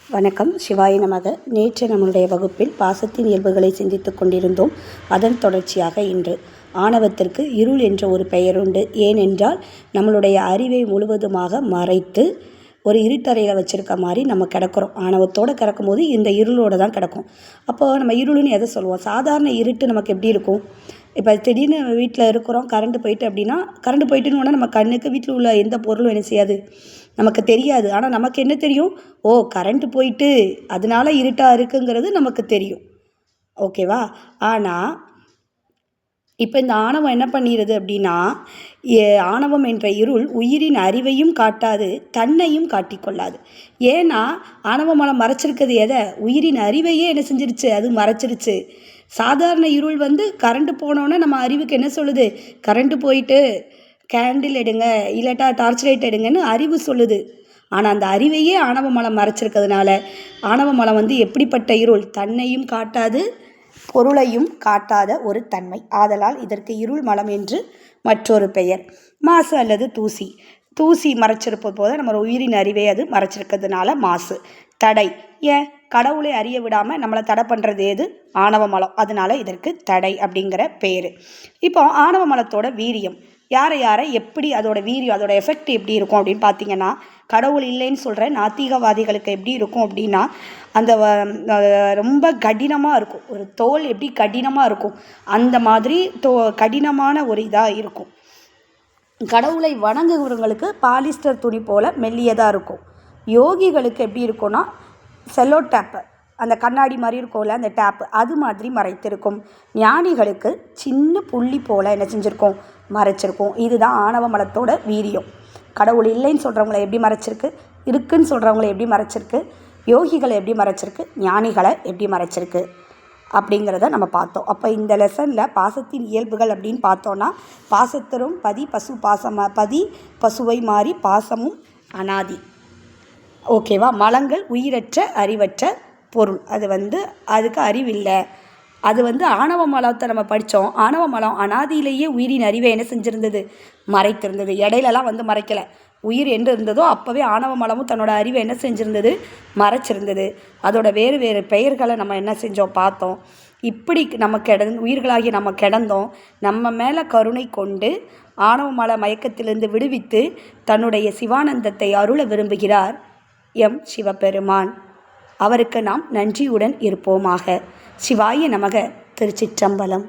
வணக்கம். சிவாய நமக. நேற்று நம்முடைய வகுப்பில் பாசத்தின் இயல்புகளை சிந்தித்துக் கொண்டிருந்தோம். அதன் தொடர்ச்சியாக இன்று ஆணவத்திற்கு இருள் என்ற ஒரு பெயருண்டு. ஏனென்றால் நம்மளுடைய அறிவை முழுவதுமாக மறைத்து ஒரு இருட்டறையில் வச்சுருக்க மாதிரி நம்ம கிடக்கிறோம். ஆணவத்தோடு கிடக்கும் போது இந்த இருளோடு தான் கிடக்கும். அப்போது நம்ம இருளுன்னு எதை சொல்லுவோம்? சாதாரண இருட்டு நமக்கு எப்படி இருக்கும்? இப்போ திடீர்னு வீட்டில் இருக்கிறோம், கரண்ட் போயிட்டு அப்படின்னா, கரண்ட் போயிட்டுன்னு நம்ம கண்ணுக்கு வீட்டில் உள்ள எந்த பொருளும் என்ன செய்யாது, நமக்கு தெரியாது. ஆனால் நமக்கு என்ன தெரியும்? ஓ, கரண்ட் போயிட்டு அதனால இருட்டாக இருக்குங்கிறது நமக்கு தெரியும். ஓகேவா? ஆனால் இப்போ இந்த ஆணவம் என்ன பண்ணிடுது அப்படின்னா, ஆணவம் என்ற இருள் உயிரின் அறிவையும் காட்டாது, தன்னையும் காட்டிக்கொள்ளாது. ஏன்னா ஆணவ மலம் மறைச்சிருக்கிறது எதை? உயிரின் அறிவையே என்ன செஞ்சிருச்சு? அது மறைச்சிருச்சு. சாதாரண இருள் கரண்ட்டு போனோன்னே நம்ம அறிவுக்கு என்ன சொல்லுது? கரண்ட்டு போயிட்டு கேண்டில் எடுங்க, இல்லாட்டா டார்ச் லைட் எடுங்கன்னு அறிவு சொல்லுது. ஆனால் அந்த அறிவையே ஆணவ மலம் மறைச்சிருக்கிறதுனால ஆணவ மலம் எப்படிப்பட்ட இருள்? தன்னையும் காட்டாது, பொருளையும் காட்டாத ஒரு தன்மை. ஆதலால் இதற்கு இருள் மலம் என்று மற்றொரு பெயர். மாசு அல்லது தூசி. தூசி மறைச்சிருப்பது போல நம்ம உயிரின் அறிவை அது மறைச்சிருக்கிறதுனால மாசு. தடை. ஏன்? கடவுளை அறிய விடாமல் நம்மளை தடை பண்ணுறது எது? ஆணவ மலம். அதனால இதற்கு தடை அப்படிங்கிற பேர். இப்போ ஆணவ மலத்தோட வீரியம் யாரை எப்படி, அதோட வீரியம், அதோட எஃபெக்ட் எப்படி இருக்கும் அப்படின்னு பார்த்தீங்கன்னா, கடவுள் இல்லைன்னு சொல்கிற நாத்திகவாதிகளுக்கு எப்படி இருக்கும் அப்படின்னா, அந்த ரொம்ப கடினமாக இருக்கும். ஒரு தோல் எப்படி கடினமாக இருக்கும், அந்த மாதிரி கடினமான ஒரு இதாக இருக்கும். கடவுளை வணங்குகிறவங்களுக்கு பாலிஸ்டர் துணி போல் மெல்லியதாக இருக்கும். யோகிகளுக்கு எப்படி இருக்கும்னா, செல்லோ டேப்பு, அந்த கண்ணாடி மாதிரி இருக்கும்ல, அந்த டேப்பு, அது மாதிரி மறைத்திருக்கும். ஞானிகளுக்கு சின்ன புள்ளி போல் என்ன செஞ்சுருக்கோம்? மறைச்சிருக்கும். இதுதான் ஆணவ மலத்தோட வீரியம். கடவுள் இல்லைன்னு சொல்கிறவங்கள எப்படி மறைச்சிருக்கு, இருக்குன்னு சொல்கிறவங்கள எப்படி மறைச்சிருக்கு, யோகிகளை எப்படி மறைச்சிருக்கு, ஞானிகளை எப்படி மறைச்சிருக்கு அப்படிங்கிறத நம்ம பார்த்தோம். அப்போ இந்த லெசனில் பாசத்தின் இயல்புகள் அப்படின்னு பார்த்தோன்னா, பாசத்தரும் பதி பசு பதி பசுவை மாறி பாசமும் அனாதி. ஓகேவா? மலங்கள் உயிரற்ற அறிவற்ற பொருள். அது அதுக்கு அறிவில்லை. அது ஆணவ மலத்தை நம்ம படித்தோம். ஆணவ மலம் அனாதியிலேயே உயிரின் அறிவை என்ன செஞ்சுருந்தது? மறைத்திருந்தது. இடையிலலாம் மறைக்கலை. உயிர் என்று இருந்ததோ அப்போவே ஆணவ மலமும் தன்னோட அறிவை என்ன செஞ்சுருந்தது? மறைச்சிருந்தது. அதோட வேறு வேறு பெயர்களை நம்ம என்ன செஞ்சோம்? பார்த்தோம். இப்படி நம்ம உயிர்களாகி நம்ம கிடந்தோம். நம்ம மேலே கருணை கொண்டு ஆணவ மல மயக்கத்திலிருந்து விடுவித்து தன்னுடைய சிவானந்தத்தை அருள விரும்புகிறார் எம் சிவபெருமான். அவருக்கு நாம் நன்றியுடன் இருப்போமாக. சிவாய நமக. திருச்சிற்றம்பலம்.